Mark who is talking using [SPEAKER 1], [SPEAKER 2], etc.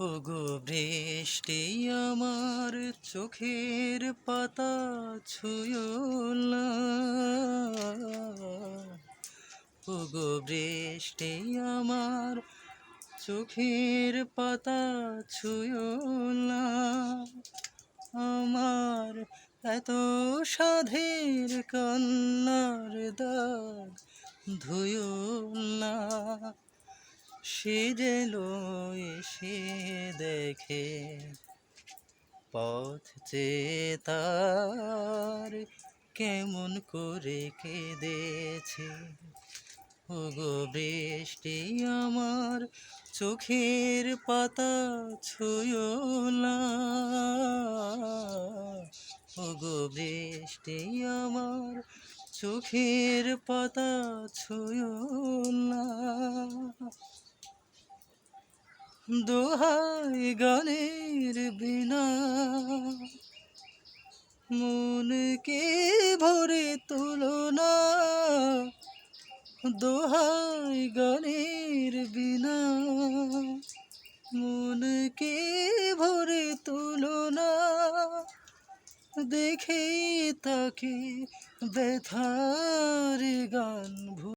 [SPEAKER 1] ওগো বৃষ্টি আমার চোখের পাতা ছুঁয়ো না। ওগো বৃষ্টি আমার চোখের পাতা ছুঁয়ো না। আমার এত সাধের কান্নার দাগ ধুয়ো না। সে যেন এসে দেখে পথ চেয়ে তার কেমন করে কেঁদেছে। ওগো বৃষ্টি আমার চোখের পাতা ছুঁয়ো না। ওগো বৃষ্টি আমার চোখের পাতা ছুঁয়ো না। দোহাই গানের বিনা মনকে ভরে তুলো না। দোহাই গানের বিনা মনকে ভরে তুলো না। দেখে তাকে ব্যথার গান